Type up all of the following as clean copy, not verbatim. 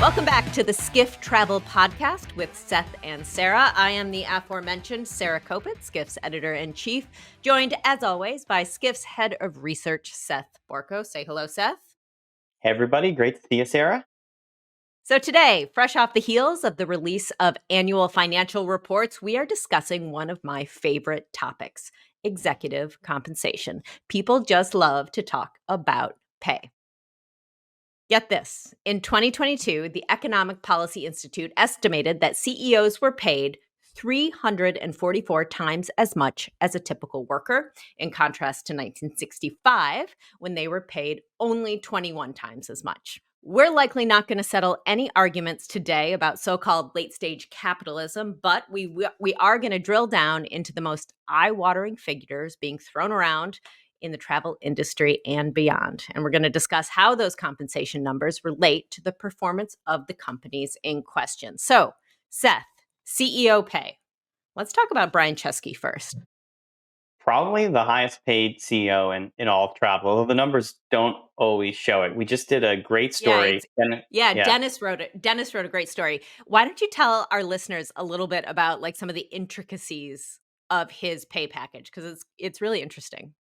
Welcome back to the Skiff Travel Podcast with Seth and Sarah. I am the aforementioned Sarah Kopit, Skiff's editor-in-chief, joined, as always, by Skiff's head of research, Seth Borko. Say hello, Seth. Hey, everybody. Great to see you, Sarah. So today, fresh off the heels of the release of annual financial reports, we are discussing one of my favorite topics, executive compensation. People just love to talk about pay. Get this. In 2022, the Economic Policy Institute estimated that CEOs were paid 344 times as much as a typical worker, in contrast to 1965, when they were paid only 21 times as much. We're likely not going to settle any arguments today about so-called late-stage capitalism, but we are going to drill down into the most eye-watering figures being thrown around in the travel industry and beyond. And we're going to discuss how those compensation numbers relate to the performance of the companies in question. So, Seth, CEO pay. Let's talk about Brian Chesky first. Probably the highest paid CEO in all of travel, although the numbers don't always show it. We just did a great story. Dennis wrote it. Dennis wrote a great story. Why don't you tell our listeners a little bit about like some of the intricacies of his pay package? Because it's really interesting.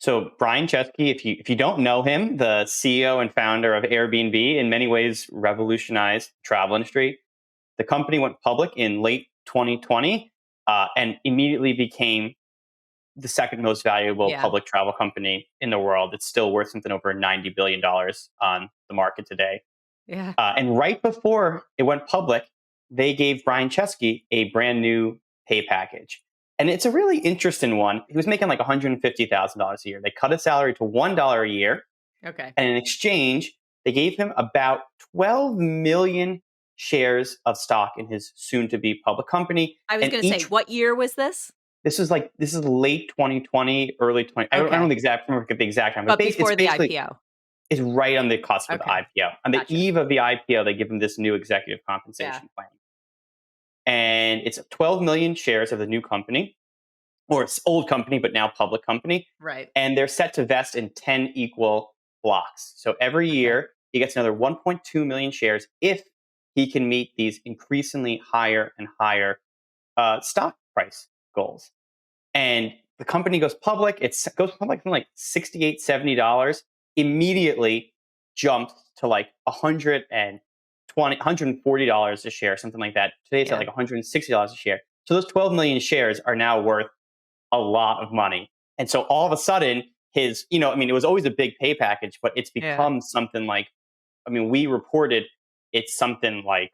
So Brian Chesky, if you don't know him, the CEO and founder of Airbnb, in many ways revolutionized the travel industry. The company went public in late 2020 and immediately became the second most valuable public travel company in the world. It's still worth something over $90 billion on the market today. Yeah. And right before it went public, they gave Brian Chesky a brand new pay package. And it's a really interesting one. He was making like $150,000 a year. They cut his salary to $1 a year. Okay. And in exchange, they gave him about 12 million shares of stock in his soon-to-be public company. I was going to say, what year was this? This is late 2020, early 20. I don't know the exact time. But before the IPO. It's right on the cusp of the IPO. On the eve of the IPO, they give him this new executive compensation plan. And it's 12 million shares of the new company, or it's old company, but now public company. Right. And they're set to vest in 10 equal blocks. So every year, he gets another 1.2 million shares if he can meet these increasingly higher and higher stock price goals. And the company goes public. It goes public from like $68, $70, immediately jumps to like $140 a share, something like that. Today it's at like $160 a share. So those 12 million shares are now worth a lot of money. And so all of a sudden, it was always a big pay package, but it's become something like, we reported it's something like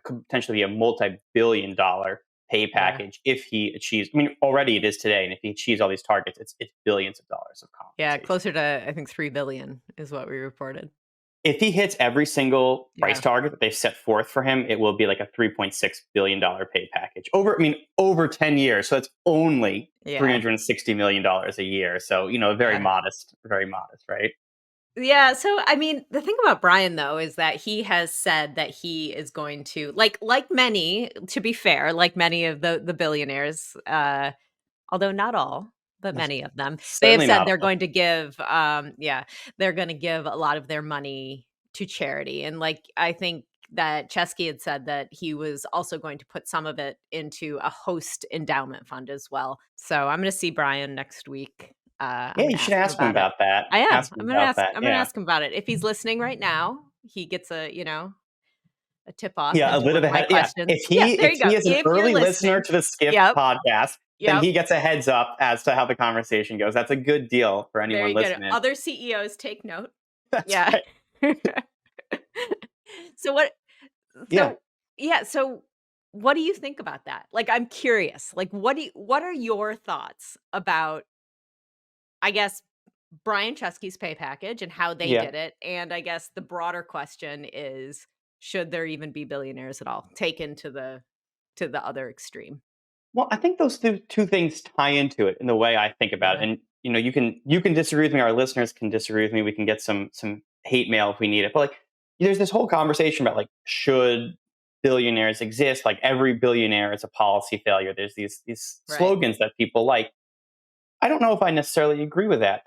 could potentially be a multi-billion-dollar pay package if he achieves. Already it is today, and if he achieves all these targets, it's billions of dollars of compensation. Yeah, closer to I think $3 billion is what we reported. If he hits every single price target that they've set forth for him, it will be like a $3.6 billion pay package over 10 years. So it's only $360 million a year. So, very modest, right? Yeah. So, the thing about Brian, though, is that he has said that he is going to, like many, to be fair, like many of the billionaires, although not all, but many of them, they have said they're going to give, they're going to give a lot of their money to charity. And I think that Chesky had said that he was also going to put some of it into a host endowment fund as well. So I'm going to see Brian next week. You should ask him about that. I am. I'm going to ask him about it. If he's listening right now, he gets a tip off. Yeah, a little bit. If he is an early listener to the Skiff podcast, then he gets a heads up as to how the conversation goes. That's a good deal for anyone listening. Other CEOs take note. That's right. So what? So what do you think about that? I'm curious. What are your thoughts about, I guess, Brian Chesky's pay package and how they did it? And I guess the broader question is, should there even be billionaires at all, taken to the other extreme? Well, I think those two things tie into it in the way I think about it. And you can disagree with me. Our listeners can disagree with me. We can get some hate mail if we need it. But there's this whole conversation about should billionaires exist? Every billionaire is a policy failure. There's these slogans that people like. I don't know if I necessarily agree with that.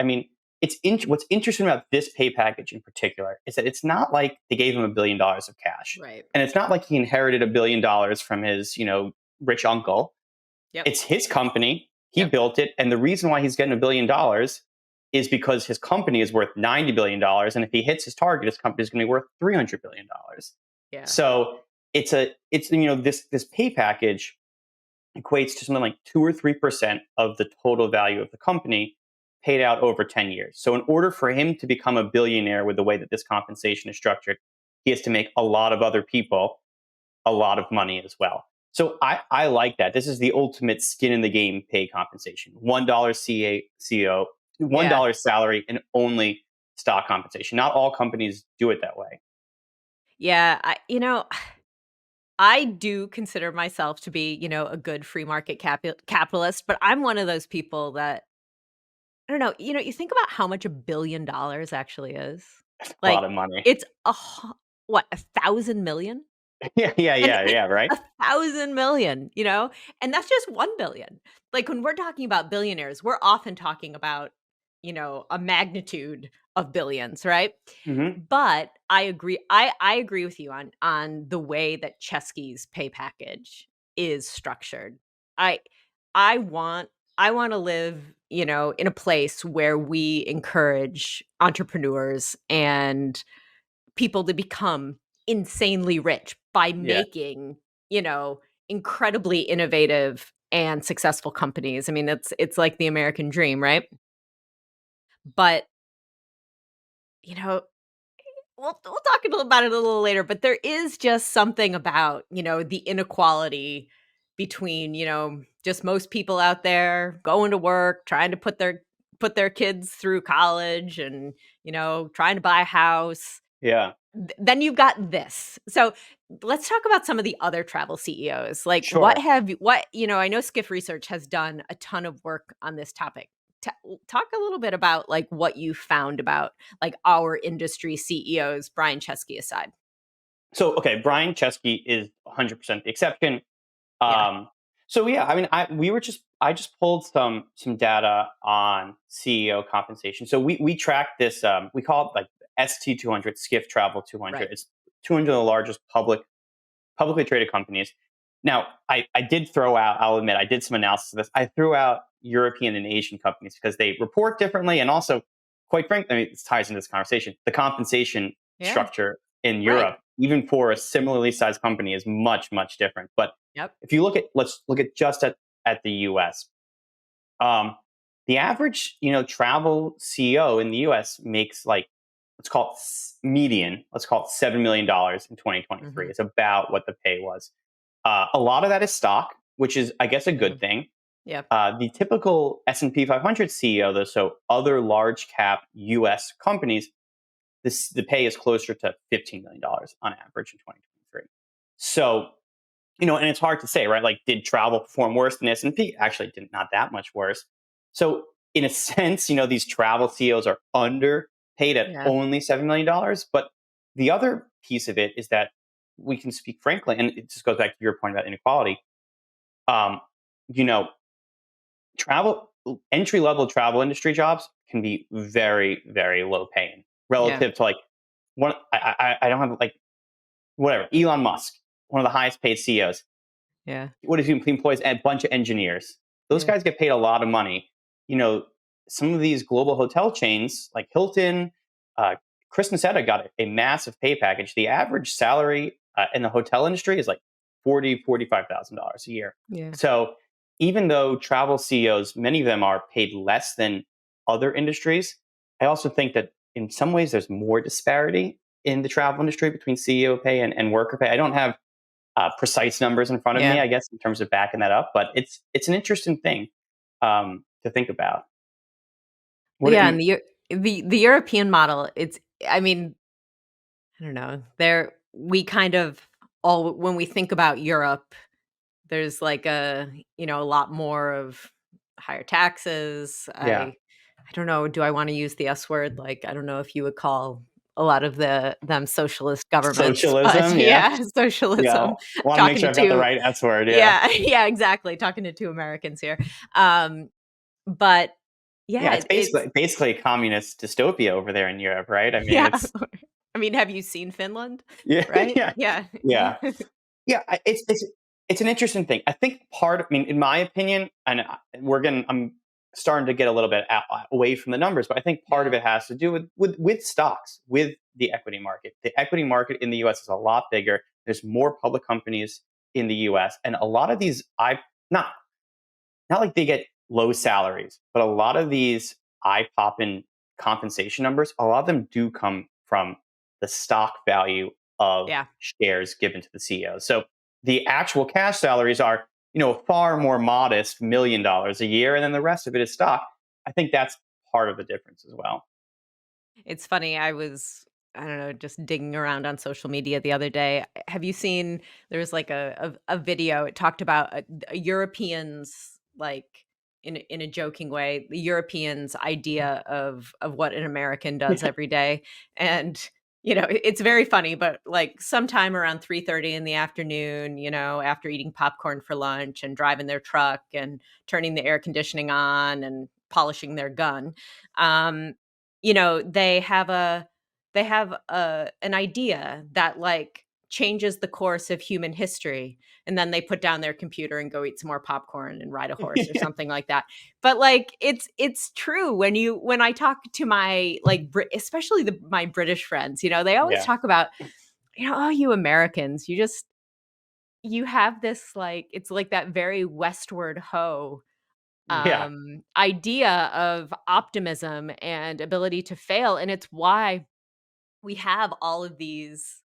what's interesting about this pay package in particular is that it's not like they gave him $1 billion of cash, Right. and it's not like he inherited $1 billion from his rich uncle. Yep. It's his company. He Yep. built it, and the reason why he's getting $1 billion is because his company is worth $90 billion, and if he hits his target, his company is going to be worth $300 billion. Yeah. So this pay package equates to something like 2 or 3% of the total value of the company paid out over 10 years. So in order for him to become a billionaire with the way that this compensation is structured, he has to make a lot of other people a lot of money as well. So I like that. This is the ultimate skin in the game pay compensation. $1 CEO, Yeah. $1 salary, and only stock compensation. Not all companies do it that way. Yeah, I do consider myself to be, a good free market capitalist, but I'm one of those people that I don't know, you think about how much $1 billion actually is. A lot Like, of money. it's what, 1,000,000,000? Yeah, yeah, And yeah, it's yeah, right? 1,000,000,000, and that's just 1,000,000,000. Like, when we're talking about billionaires, we're often talking about, a magnitude of billions, right? Hmm. But I agree I agree with you on the way that Chesky's pay package is structured. I I want I wanna live, in a place where we encourage entrepreneurs and people to become insanely rich by Yeah. making, you know, incredibly innovative and successful companies. I mean, it's like the American dream, right? But, you know, we'll talk about it a little later, but there is just something about, the inequality between, just most people out there going to work, trying to put their kids through college and, trying to buy a house. Yeah. Then you've got this. So let's talk about some of the other travel CEOs. Like Sure. I know Skiff Research has done a ton of work on this topic. Talk a little bit about like what you found about like our industry CEOs, Brian Chesky aside. So, okay, Brian Chesky is 100% the exception. Yeah. Um, so yeah, I mean, I just pulled some data on CEO compensation. So we track this. We call it like ST 200, Skiff Travel 200. Right. It's 200 of the largest publicly traded companies. Now, I did throw out. I'll admit, I did some analysis of this. I threw out European and Asian companies because they report differently, and also, quite frankly, I mean, this ties into this conversation. The compensation Yeah. structure in Right. Europe, even for a similarly sized company, is much different. But Yep. if you let's look at just at the U.S. Um, the average, travel CEO in the U.S. makes like let's call it median. Let's call it $7 million in 2023. Mhm. It's about what the pay was. A lot of that is stock, which is, I guess, a good Mhm. thing. Yep. The typical S&P 500 CEO, though, so other large cap U.S. companies, the pay is closer to $15 million on average in 2023. So and it's hard to say, right? Like, did travel perform worse than S&P? Actually, did not that much worse. So, in a sense, these travel CEOs are underpaid at Yeah. only $7 million. But the other piece of it is that we can speak frankly, and it just goes back to your point about inequality. Um, you know, travel entry level travel industry jobs can be very, very low paying Yeah. relative to like one. I don't have like whatever Elon Musk, one of the highest paid CEOs. Yeah. What if he employs a bunch of engineers? Those Yeah. guys get paid a lot of money. You know, some of these global hotel chains like Hilton, uh, Chris Nassetta got a massive pay package. The average salary in the hotel industry is like $45,000 a year. Yeah. So even though travel CEOs, many of them are paid less than other industries, I also think that in some ways there's more disparity in the travel industry between CEO pay and worker pay. I don't have precise numbers in front of me, Yeah. I guess, in terms of backing that up. But it's an interesting thing to think about. What Yeah, I and the European model, I mean, I don't know. We kind of all when we think about Europe, there's like a lot more of higher taxes. yeah, I don't know, do I want to use the S word? Like, I don't know if you would call a lot of them socialist governments, but socialism. Yeah, yeah, yeah. socialism. Want to make Talking sure to I've got the two, right S word. Yeah, yeah, yeah, exactly. Talking to two Americans here. But Yeah, Yeah, it's it's basically a communist dystopia over there in Europe, right? I mean, yeah. it's I mean, have you seen Finland? yeah, Right? yeah, Yeah. yeah. Yeah, it's an interesting thing. I think I mean, in my opinion, and I'm starting to get a little bit away from the numbers, but I think part of Yeah. it has to do with stocks, with the equity market. The equity market in the U.S. is a lot bigger. There's more public companies in the U.S., and a lot of these, not not like they get low salaries, but a lot of these eye popping compensation numbers, a lot of them do come from the stock value of Yeah. shares given to the CEO. So the actual cash salaries are, far more modest, $1 million a year, and then the rest of it is stock. I think that's part of the difference as well. It's funny, I don't know, just digging around on social media the other day. Have you seen there was like a video, it talked about, Europeans, like, in a joking way, the Europeans' idea of what an American does every day, and, it's very funny, but, like, sometime around 3:30 in the afternoon, after eating popcorn for lunch and driving their truck and turning the air conditioning on and polishing their gun, um, they have an idea that, like, changes the course of human history, and then they put down their computer and go eat some more popcorn and ride a horse or something like that. But, like, it's true when I talk to my, like, especially my British friends, they always Yeah, talk about, "Oh, you Americans, you have this, like," it's like that very westward ho yeah, idea of optimism and ability to fail, and it's why we have all of these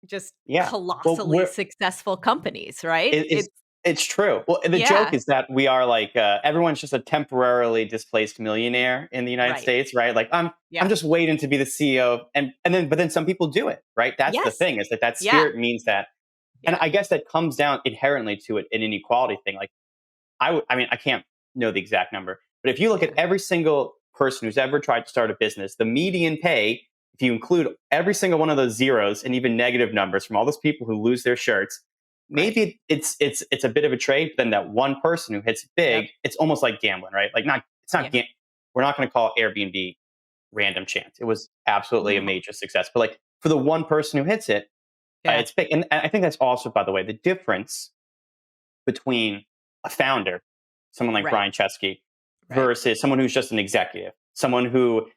just yeah. Well, colossally successful companies, right? It's it's true. Well, the joke Yeah, is that we are like everyone's just a temporarily displaced millionaire in the United right. States, right? Like I'm Yeah. just waiting to be the CEO, and then some people do it, right? That's the Yes. thing is that Yeah. spirit means that, and Yeah. I guess that comes down inherently to an inequality thing. Like I mean, I can't know the exact number, but if you look at Yeah. every single person who's ever tried to start a business, the median pay, if you include every single one of those zeros and even negative numbers from all those people who lose their shirts, Right. maybe it's a bit of a trade. But then that one person who hits it big, Yep. it's almost like gambling, right? Like not it's not Yeah. we're not going to call Airbnb random chance. It was absolutely a No. major success. But like for the one person who hits it, Yeah. it's big. And I think that's also, by the way, the difference between a founder, someone like Right. Brian Chesky, Right. versus someone who's just an executive, someone who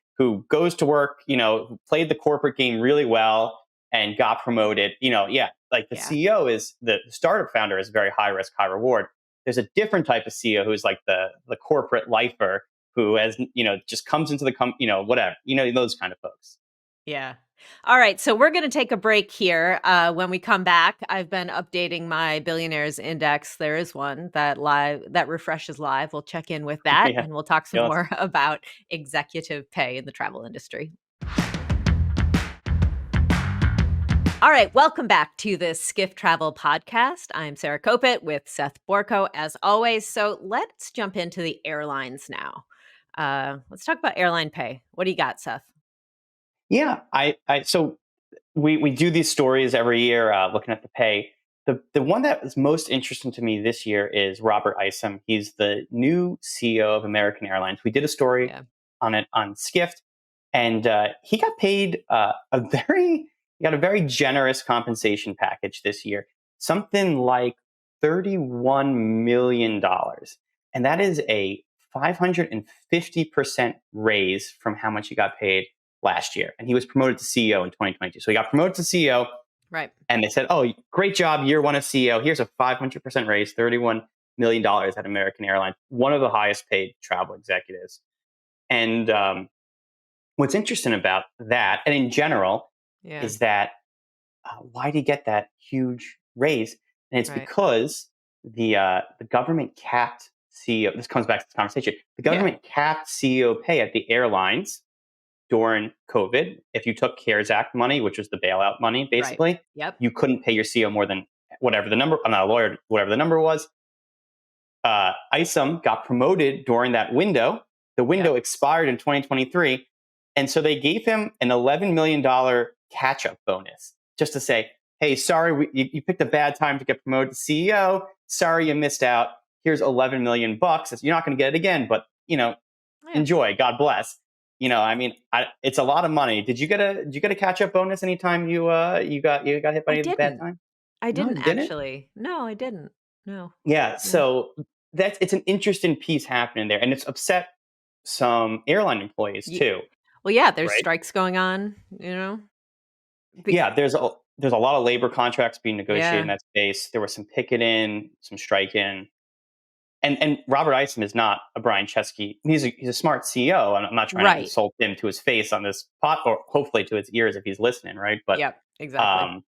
goes to work, who played the corporate game really well and got promoted. Yeah, like the Yeah. CEO is the startup founder is very high risk, high reward. There's a different type of CEO who's like the corporate lifer who has just comes into the whatever those kind of folks. Yeah. All right. So we're going to take a break here. When we come back, I've been updating my billionaires index. There is one that refreshes live. We'll check in with that Yeah, and we'll talk some yeah, more about executive pay in the travel industry. All right, welcome back to the Skiff Travel Podcast. I'm Sarah Kopit with Seth Borko, as always. So let's jump into the airlines now. Let's talk about airline pay. What do you got, Seth? yeah. I so we do these stories every year, looking at the pay. The one that is most interesting to me this year is Robert Isom. He's the new CEO of American Airlines. We did a story Yeah, on it on Skift, and he got paid he got a very generous compensation package this year, something like $31 million, and that is a 550% raise from how much he got paid last year. And he was promoted to CEO in 2022. So he got promoted to CEO, right. and they said, "Oh, great job, year one as CEO. Here's a 500% raise, $31 million at American Airlines, one of the highest paid travel executives." And what's interesting about that, and in general, Yeah, is that why did he get that huge raise? And it's right. because the government capped CEO. This comes back to this conversation. The Yeah, government capped CEO pay at the airlines during COVID. If you took CARES Act money, which was the bailout money, right. basically, Yep. you couldn't pay your CEO more than whatever the number. I'm not a lawyer, whatever the number was. Isom got promoted during that window. The window Yep. expired in 2023. And so they gave him an $11 million catch up bonus just to say, hey, sorry, you picked a bad time to get promoted to CEO. Sorry you missed out. Here's 11 million bucks. You're not going to get it again, but Yeah. enjoy. God bless. I mean, it's a lot of money. Did you get a catch up bonus anytime you got hit by I any bad didn't. time? I No, didn't you didn't. actually. No, I didn't. No. Yeah. No. So it's an interesting piece happening there, and it's upset some airline employees Ye too, Well, yeah, there's right? strikes going on, you know? Be Yeah, there's a lot of labor contracts being negotiated in Yeah. that space. There was some picketing, some striking, and Robert Isom is not a Brian Chesky. He's a smart CEO, and I'm not trying to Right. insult him to his face on this pot, or hopefully to his ears if he's listening, right? Yep, exactly. Um,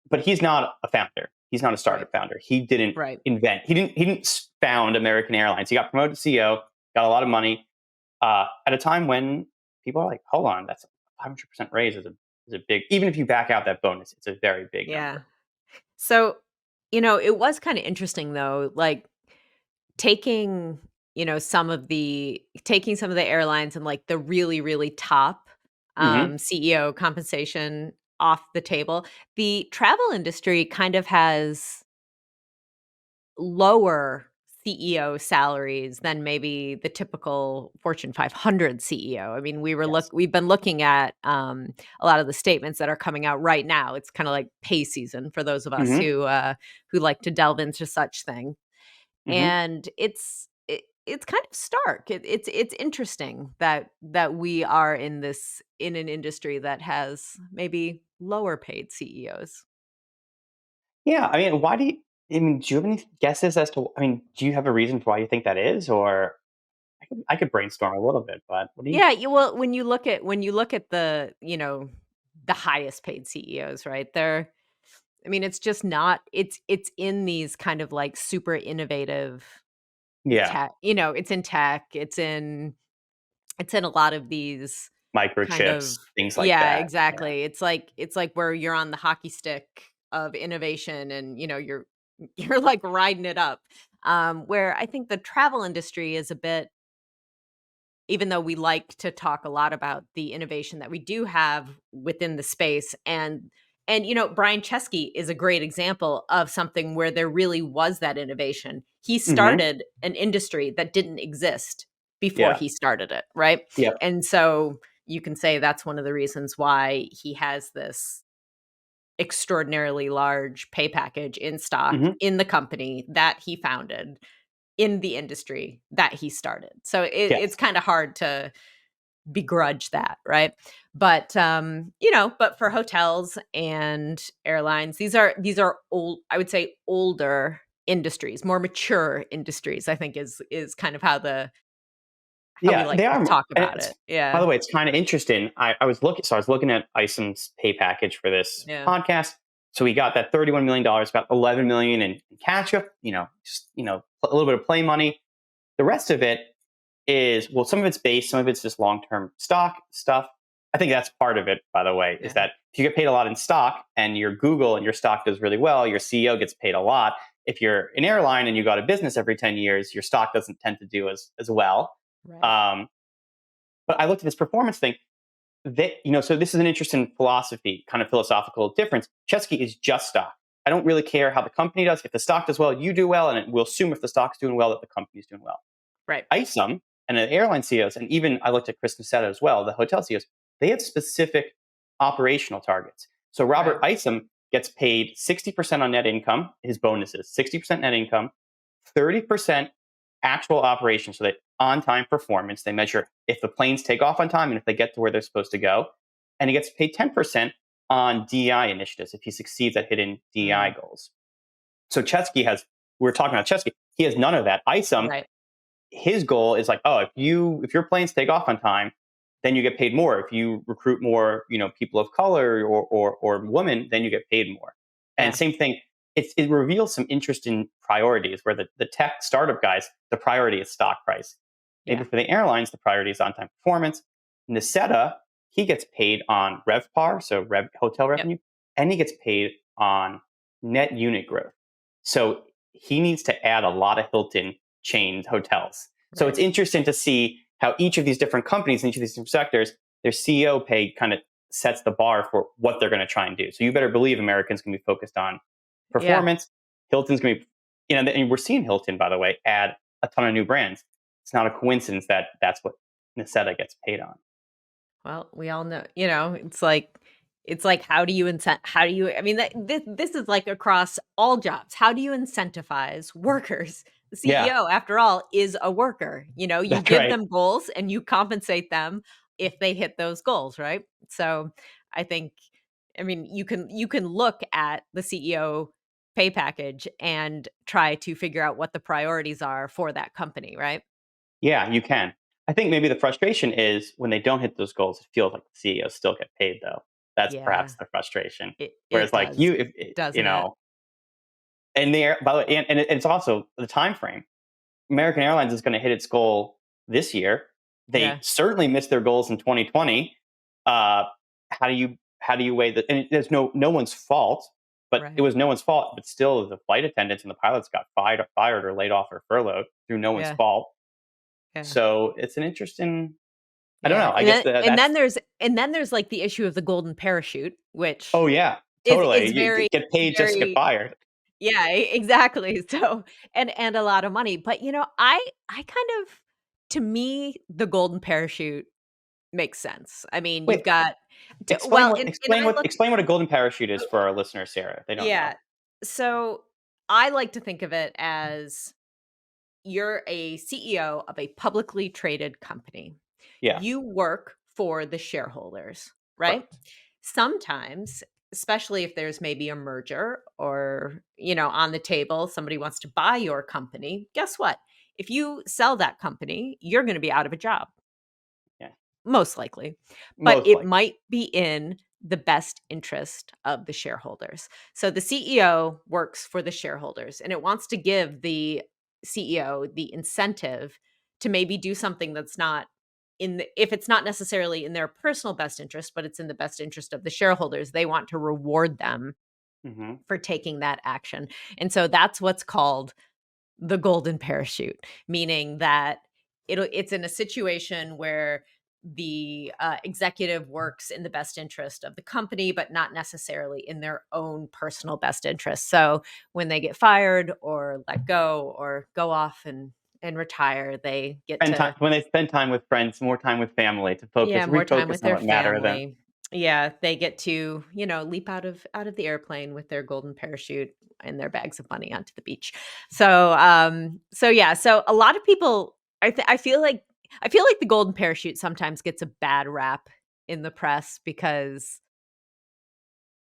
but he's not a founder. He's not a Right. startup founder. He didn't Right. invent. He didn't found American Airlines. He got promoted to CEO, got a lot of money at a time when people are like, "Hold on, that's a 500% raise is a big. Even if you back out that bonus, it's a very big Yeah. number." So, it was kinda interesting though, like, taking, taking some of the airlines and, like, the really, really top, Hmm. CEO compensation off the table. The travel industry kind of has lower CEO salaries than maybe the typical Fortune 500 CEO. I mean, Yes. we've been looking at, a lot of the statements that are coming out right now. It's kinda like pay season for those of us Hmm. who like to delve into such thing. Hmm. And it's kind of stark. It's interesting that we are in an industry that has maybe lower paid CEOs. Yeah. I mean, why do you? I mean, do you have any guesses as to? I mean, do you have a reason for why you think that is, or I could brainstorm a little bit, but what do you? Yeah, well, when you look at the highest paid CEOs, right? I mean, it's just not it's in these kind of like super innovative Yeah, tech, it's in tech, it's in a lot of these kind of microchips, things like yeah, that. Yeah. exactly. It's like where you're on the hockey stick of innovation and, you're like riding it up. Where I think the travel industry is a bit, even though we like to talk a lot about the innovation that we do have within the space, and Brian Chesky is a great example of something where there really was that innovation. He Hmm. started an industry that didn't exist before Yeah. he started it, right? Yep. And so you can say that's one of the reasons why he has this extraordinarily large pay package in stock Hmm. in the company that he founded, in the industry that he started. So it's Yes. kind of hard to begrudge that, right? But for hotels and airlines, these are old, I would say older industries, more mature industries, I think is kind of how we Yeah, like they to are. talk And about it. by the Yeah. way, it's kind of interesting. I was looking at Isom's pay package for this Yeah. podcast. So we got that $31 million, about 11 million in catch up. Just a little bit of play money. The rest of it is, well, some of it's base, some of it's just long term stock stuff. I think that's part of it. By the way, is Yeah. that if you get paid a lot in stock and you're Google and your stock does really well, your CEO gets paid a lot. If you're an airline and you go out of business every 10 years, your stock doesn't tend to do as well. Right. Um, but I looked at this performance thing. So this is an interesting philosophy, kind of philosophical difference. Chesky is just stock. I don't really care how the company does. If the stock does well, you do well, and we'll assume if the stock's doing well that the company's doing well. Right. Isom and the airline CEOs, and even I looked at Chris Nassetta as well, the hotel CEOs, they have specific operational targets. So Robert Right. Isom gets paid 60% on net income, his bonuses, 60% net income, 30% actual operations, so that on time performance. They measure if the planes take off on time and if they get to where they're supposed to go. And he gets paid 10% on DEI initiatives if he succeeds at hitting DEI Mm. goals. So Chesky has, we were talking about Chesky, he has none of that. Isom, Right. his goal is like, oh, if your planes take off on time, then you get paid more. If you recruit more, people of color or women, then you get paid more. And Yeah. same thing, it reveals some interesting priorities where the tech startup guys, the priority is stock price. Maybe Yeah. for the airlines, the priority is on time performance. Niseta, he gets paid on RevPAR, so hotel Yep. revenue, and he gets paid on net unit growth. So he needs to add a lot of Hilton chained hotels. So Right. it's interesting to see how each of these different companies in each of these different sectors, their CEO pay kind of sets the bar for what they're going to try and do. So you better believe Americans can be focused on Yeah. performance. Hilton's going to be, and we're seeing Hilton, by the way, add a ton of new brands. it's not a coincidence that that's what Noceda gets paid on. Well, we all know, it's like how do you I mean this is like across all jobs. How do you incentivize workers? The Yeah, CEO after all is a worker. You that's give right. them goals and you compensate them if they hit those goals, right? So, I think you can look at the CEO pay package and try to figure out what the priorities are for that company, right? Yeah, you can. I think maybe the frustration is when they don't hit those goals, it feels like the CEOs still get paid though. That's Yeah, perhaps the frustration. it Whereas like does, you, if you doesn't it? know, and there, by the way, it's also the time frame. American Airlines is going to hit its goal this year. They Yeah, certainly missed their goals in 2020. Uh, how do you weigh that? And there's no one's fault, but it right. was no one's fault. But still, the flight attendants and the pilots got fired or laid off or furloughed through no one's Yeah, fault. yeah, So it's an interesting. I don't yeah, know. I guess that's. and then there's, like, the issue of the golden parachute, which Oh yeah, is totally. You very, get paid just to get very fired. yeah, exactly, so and a lot of money, but, I kind of to me, the golden parachute makes sense. I mean, you've Wait, got t explain well, what and explain I what look explain what a golden parachute is for our listeners, Sarah. If they don't know. yeah, so I like to think of it as you're a CEO of a publicly traded company. Yeah, You work for the shareholders, right? correct. Sometimes, especially if there's maybe a merger or, on the table, somebody wants to buy your company. Guess what? If you sell that company, you're going to be out of a job, Yeah, most likely. But most it likely. might be in the best interest of the shareholders. So the CEO works for the shareholders and it wants to give the CEO the incentive to maybe do something that's not if it's not necessarily in their personal best interest, but it's in the best interest of the shareholders, they want to reward them Hmm. for taking that action. And so that's what's called the golden parachute, meaning that it's in a situation where the executive works in the best interest of the company, but not necessarily in their own personal best interest. So when they get fired or let go or go off and retire, they get Spend time to when they spend time with friends, more time with family to yeah, more time refocus with on their what matter to them. family. Yeah, they get to, leap out of the airplane with their golden parachute and their bags of money onto the beach. So yeah, so a lot of people I feel like the golden parachute sometimes gets a bad rap in the press because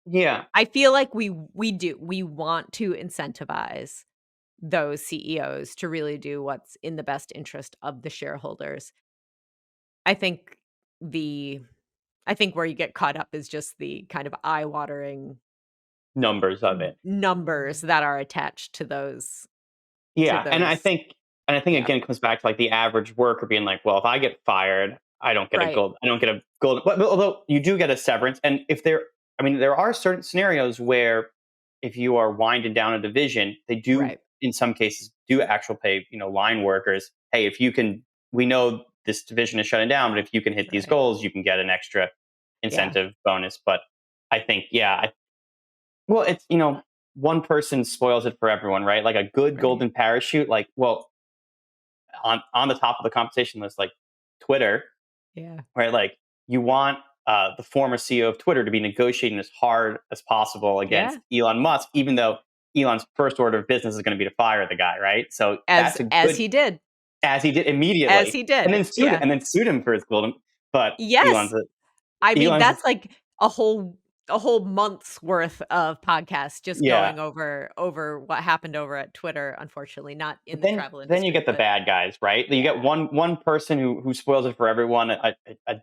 Yeah, I feel like we want to incentivize those CEOs to really do what's in the best interest of the shareholders. I think the I think where you get caught up is just the kind of eye-watering numbers of it. numbers that are attached to those to Yeah, and I those think and I think yeah, again it comes back to like the average worker being like, well, if I get fired, right, I don't get a gold. But although you do get a severance, and if there, I mean, there are certain scenarios where if you are winding down a division, they do right, in some cases do actual pay, line workers. Hey, if you can, we know this division is shutting down, but if you can hit these right. goals, you can get an extra Yeah, incentive bonus. But I think, yeah, well, it's one person spoils it for everyone, right? Like a good right. golden parachute, like well, on the top of the compensation list, like Twitter, Yeah. right? Like you want the former CEO of Twitter to be negotiating as hard as possible Yeah. against Elon Musk, even though Elon's first order of business is going to be to fire the guy, right? So As that's a as good he did. as he did As immediately, he did. Yeah. and then sued him for his golden. But Yes. I mean, Elon's that's like a whole month's worth of podcasts just yeah. going over what happened over at Twitter, unfortunately, not in But the then travel then you industry, get the but bad guys, right? You get yeah. one person who spoils it for everyone. The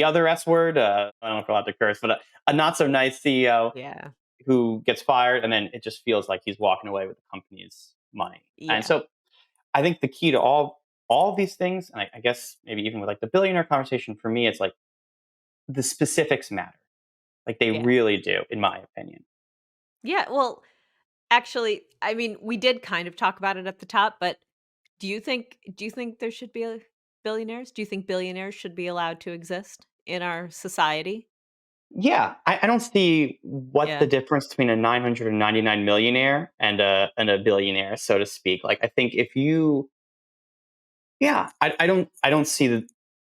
other S word, I don't know if we're allowed to curse, but a not so nice CEO Yeah. who gets fired, and then it just feels like he's walking away with the company's money. And Yeah. so I think the key to all of these things, and I guess maybe even with like the billionaire conversation, for me, it's like the specifics matter. Like they Yeah. really do, in my opinion. Yeah, well, actually, I mean, we did kind of talk about it at the top, but do you think there should be billionaires? Do you think billionaires should be allowed to exist in our society? Yeah, I don't see what the Yeah. difference between a 999 millionaire and a billionaire, so to speak. Like I think if you Yeah, I don't see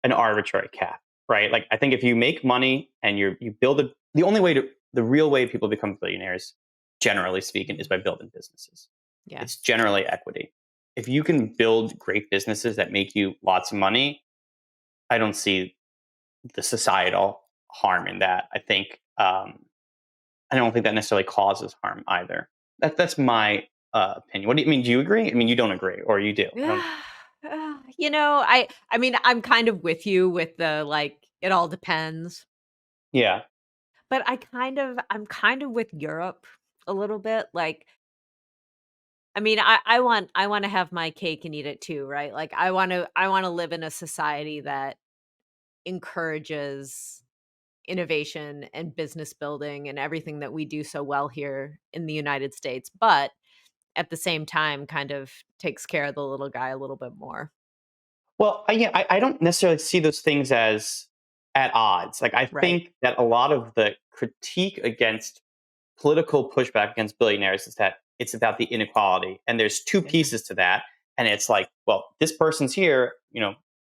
an arbitrary cap, right? Like I think if you make money and you build the only way to the real way people become billionaires, generally speaking, is by building businesses. Yeah. It's generally equity. If you can build great businesses that make you lots of money, I don't see the societal harm in that. I don't think that necessarily causes harm either. That's my opinion. What do you mean? Do you agree? I mean, you don't agree, or you do? I don't. Yeah. I mean, I'm kind of with you with the, like, it all depends, Yeah. but I'm kind of with Europe a little bit, like, I mean, I wanna have my cake and eat it too, right? Like, I wanna live in a society that encourages innovation and business building and everything that we do so well here in the United States, but at the same time, kind of takes care of the little guy a little bit more. Well, yeah, I don't necessarily see those things as at odds. Like, I Right. think that a lot of the critique against political pushback against billionaires is that it's about the inequality, and there's two Yeah. pieces to that. And it's like, well, this person's here,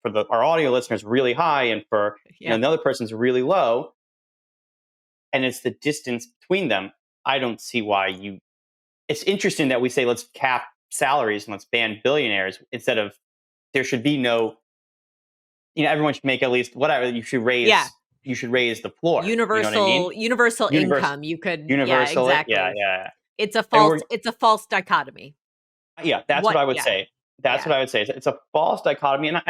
for our audio listeners, really high, and for Yeah. another person's really low, and it's the distance between them. I don't see why you. It's interesting that we say let's cap salaries and let's ban billionaires instead of there should be no everyone should make at least whatever. Yeah. You should raise the floor. You know what I mean? Universal Universe, income, you could, yeah, universally, yeah, exactly. yeah. And It's a false dichotomy. yeah, that's what What I would Yeah, say. That's yeah, what I would say. It's a false dichotomy, and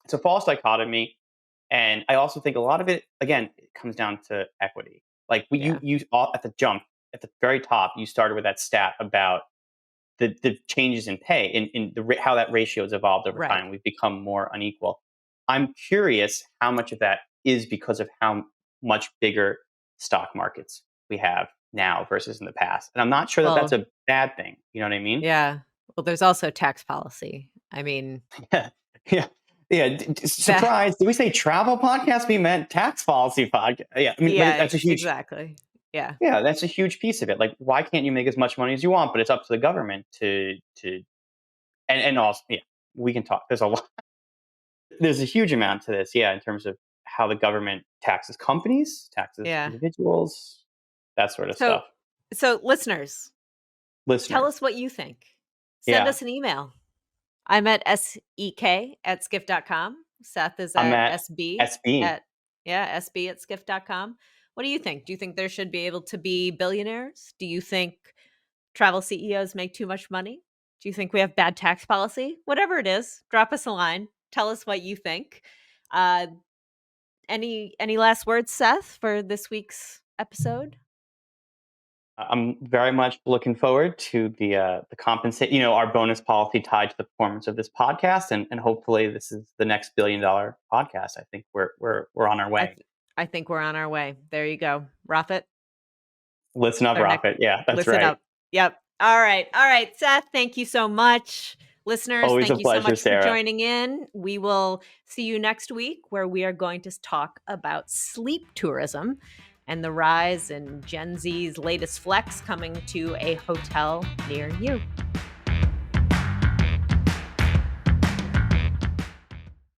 it's a false dichotomy. And I also think a lot of it, again, it comes down to equity. Like yeah, you all at the jump at the very top, you started with that stat about the changes in pay in how that ratio has evolved over right. time. We've become more unequal. I'm curious how much of that is because of how much bigger stock markets we have now versus in the past. And I'm not sure that that's Well, a bad thing. You know what I mean? yeah. Well, there's also tax policy. I mean, Yeah. Yeah. Yeah. that Surprise. Did we say travel podcast? We meant tax policy podcast. Yeah. I mean, but yeah, that's a huge, exactly. Yeah. yeah, that's a huge piece of it. Like, why can't you make as much money as you want? But it's up to the government and also, yeah, we can talk. There's a huge amount to this, yeah, in terms of how the government taxes companies, taxes Yeah. individuals, that sort of So stuff. listeners, tell Listeners, us what you think. Send yeah, us an email. I'm at SEK@skift.com. Seth is I'm at at SB SB. at yeah, SB@skift.com. What do you think? Do you think there should be able to be billionaires? Do you think travel CEOs make too much money? Do you think we have bad tax policy? Whatever it is, drop us a line. Tell us what you think. Uh, any last words, Seth, for this week's episode? I'm very much looking forward to the compensate, our bonus policy tied to the performance of this podcast, and hopefully this is the next $1 billion podcast. I think we're on our I way. th- I think we're on our way. There you go. Rafit, Listen up, our next Rocket. Yeah, that's listen right. up. Yep. All right. All right, Seth, thank you so much. Listeners, Always a thank you so pleasure, much for Sarah. joining in. We will see you next week where we are going to talk about sleep tourism and the rise in Gen Z's latest flex coming to a hotel near you.